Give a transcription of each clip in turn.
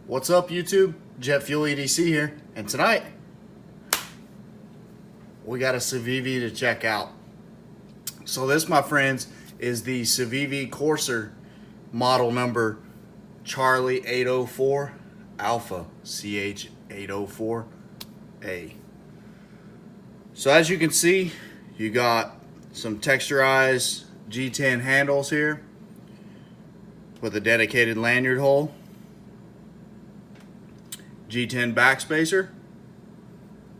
What's up, YouTube? Jet Fuel EDC here, and tonight we got a Civivi to check out. So this, my friends, is the Civivi Corsair model number Charlie 804 Alpha C804A. So as you can see, you got some texturized G10 handles here with a dedicated lanyard hole, G10 backspacer.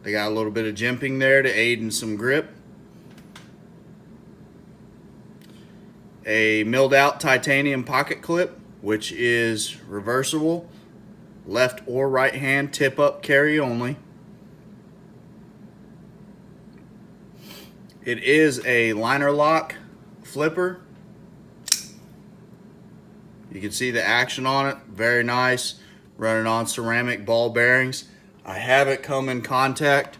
They got a little bit of jimping there to aid in some grip. A milled out titanium pocket clip, which is reversible, left or right hand tip up carry only. It is a liner lock flipper. You can see the action on it, very nice, running on ceramic ball bearings. I haven't come in contact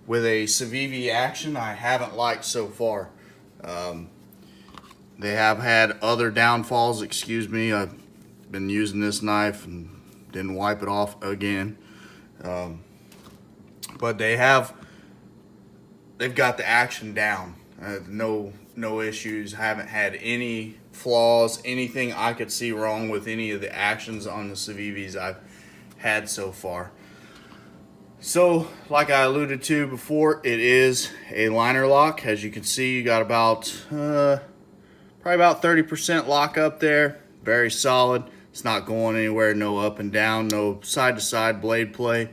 with a Civivi action I haven't liked so far. They have had other downfalls, excuse me. I've been using this knife and didn't wipe it off again. But they've got the action down. No issues, haven't had any flaws, anything I could see wrong with any of the actions on the Civivis I've had so far. So, like I alluded to before, it is a liner lock. As you can see, you got about probably about 30% lock up there. Very solid. It's not going anywhere. No up and down. No side to side blade play.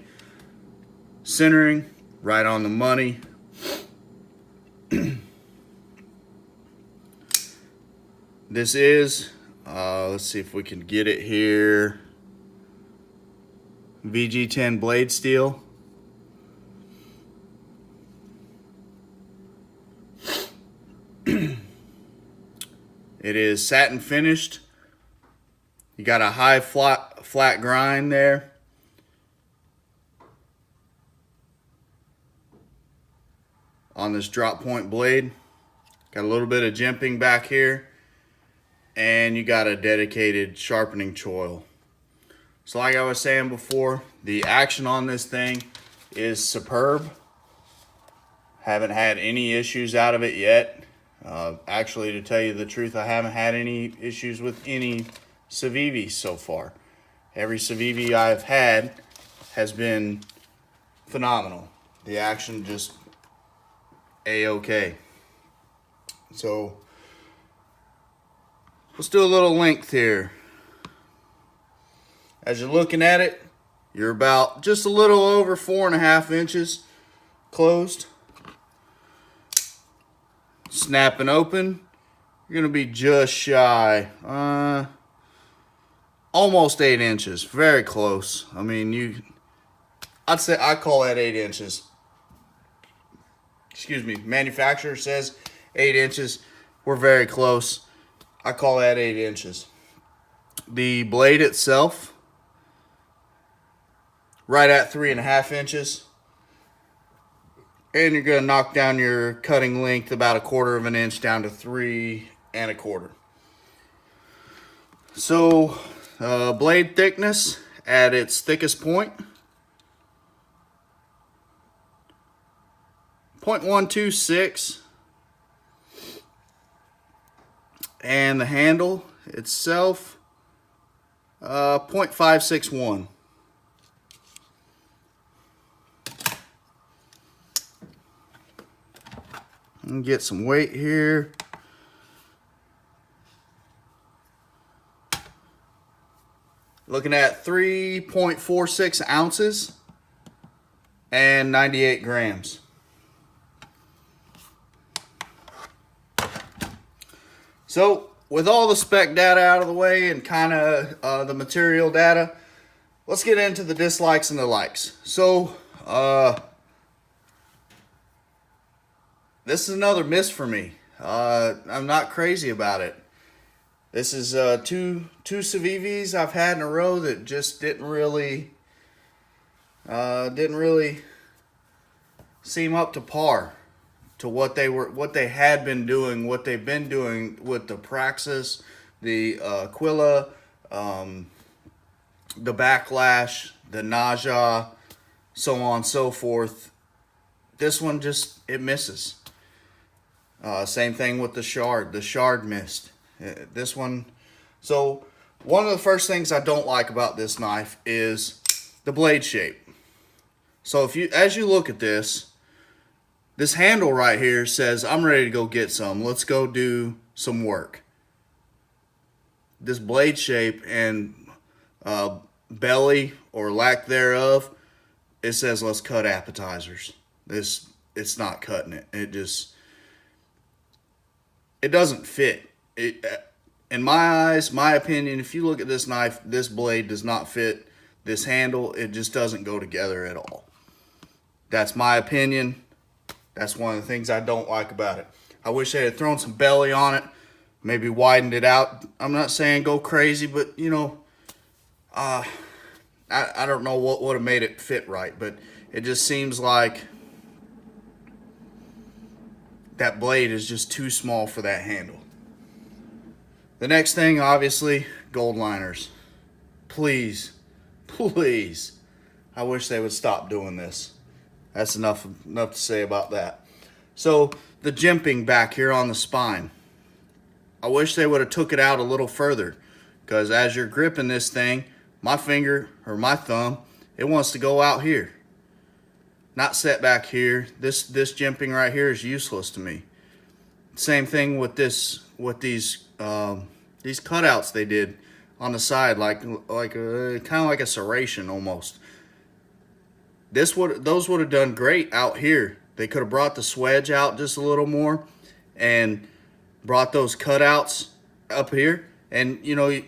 Centering right on the money. This is let's see if we can get it here. VG10 blade steel. It is satin finished. You got a high flat grind there. On this drop point blade. Got a little bit of jimping back here. And you got a dedicated sharpening choil. So like I was saying before, the action on this thing is superb. Haven't had any issues out of it yet. Actually, to tell you the truth, I haven't had any issues with any Civivi so far. Every Civivi I've had has been phenomenal. The action just A-okay. So let's do a little length here. As you're looking at it, you're about just a little over 4.5 inches closed. Snapping open, you're gonna be just shy, almost 8 inches, very close. I mean, I'd call that 8 inches. Excuse me, manufacturer says 8 inches. We're very close. I call that 8 inches. The blade itself, right at 3.5 inches. And you're going to knock down your cutting length about 1/4 inch down to 3 1/4. So, blade thickness at its thickest point, 0.126. And the handle itself, 0.561. And get some weight here. Looking at 3.46 ounces and 98 grams. So with all the spec data out of the way and kind of the material data, let's get into the dislikes and the likes. So this is another miss for me. I'm not crazy about it. This is two Civivis I've had in a row that just didn't really seem up to par to what they had been doing, what they've been doing with the Praxis, the Aquila, the backlash, the nausea, so on and so forth. This one just, it misses. Same thing with the shard. The shard missed. This one. So one of the first things I don't like about this knife is the blade shape. So as you look at this handle right here says, I'm ready to go get some. Let's go do some work. This blade shape and belly or lack thereof, it says let's cut appetizers. It's not cutting it. It doesn't fit. In my eyes, my opinion, if you look at this knife, this blade does not fit this handle. It just doesn't go together at all. That's my opinion. That's one of the things I don't like about it. I wish they had thrown some belly on it, maybe widened it out. I'm not saying go crazy, but you know, I don't know what would have made it fit right, but it just seems like that blade is just too small for that handle. The next thing, obviously, gold liners. Please, please, I wish they would stop doing this. That's enough to say about that. So the jimping back here on the spine, I wish they would have took it out a little further, because as you're gripping this thing, my finger or my thumb, it wants to go out here, not set back here. This jimping right here is useless to me. Same thing with these cutouts they did on the side, kind of like a serration almost. Those would have done great out here. They could have brought the swedge out just a little more and brought those cutouts up here, and you know, you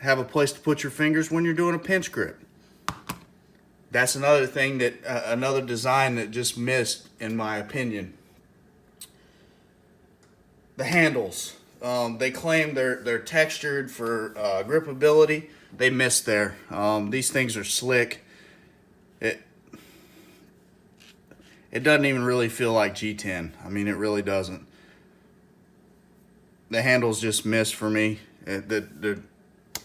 have a place to put your fingers when you're doing a pinch grip. That's another thing that another design that just missed, in my opinion. The handles, they claim they're textured for gripability. They missed there. These things are slick. It doesn't even really feel like G10. I mean, it really doesn't. The handles just missed for me. They're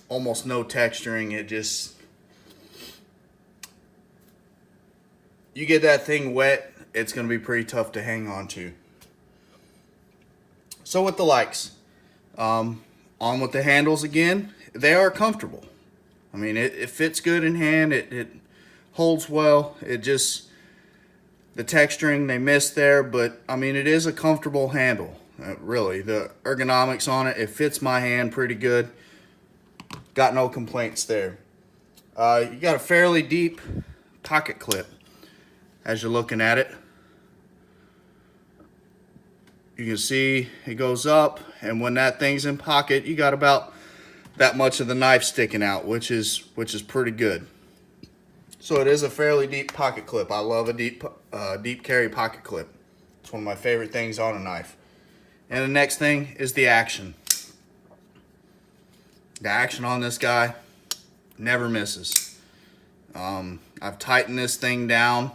almost no texturing. You get that thing wet, it's going to be pretty tough to hang on to. So with the likes, on with the handles again, they are comfortable. I mean, it fits good in hand. It holds well. The texturing they missed there, but I mean, it is a comfortable handle. Really, the ergonomics on it fits my hand pretty good. Got no complaints there. You got a fairly deep pocket clip as you're looking at it. You can see it goes up, and when that thing's in pocket, you got about that much of the knife sticking out, which is pretty good. So it is a fairly deep pocket clip. I love a deep carry pocket clip. It's one of my favorite things on a knife. And the next thing is the action. The action on this guy never misses. I've tightened this thing down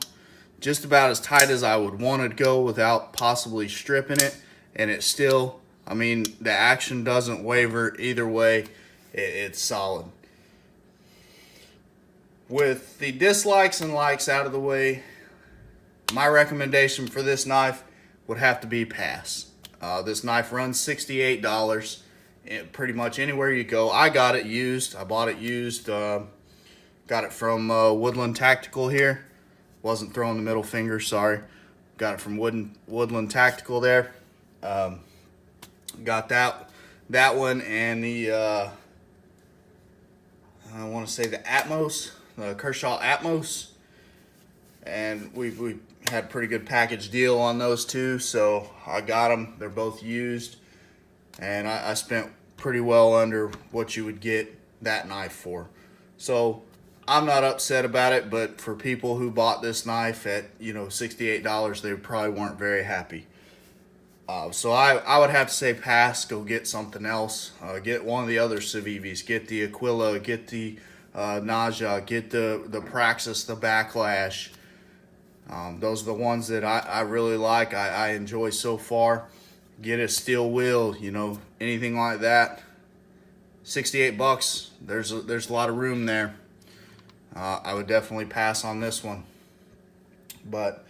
just about as tight as I would want it to go without possibly stripping it, and it's still, I mean, the action doesn't waver either way. It's solid. With the dislikes and likes out of the way, my recommendation for this knife would have to be pass. This knife runs $68 pretty much anywhere you go. I got it used. I bought it used. Got it from Woodland Tactical here. Wasn't throwing the middle finger, sorry. Got it from Woodland Tactical there. Got that one and the I want to say the Atmos, the Kershaw Atmos, and we had a pretty good package deal on those two, so I got them. They're both used, and I spent pretty well under what you would get that knife for. So I'm not upset about it, but for people who bought this knife at, you know, $68, they probably weren't very happy. So I would have to say pass, go get something else. Get one of the other Civivis, get the Aquila, get the Naja, get the Praxis, the Backlash. Those are the ones that I really like, I enjoy so far. Get a steel wheel, you know, anything like that. $68, there's a lot of room there. I would definitely pass on this one. But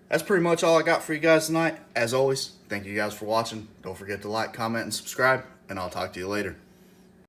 that's pretty much all I got for you guys tonight. As always, thank you guys for watching. Don't forget to like, comment, and subscribe, and I'll talk to you later.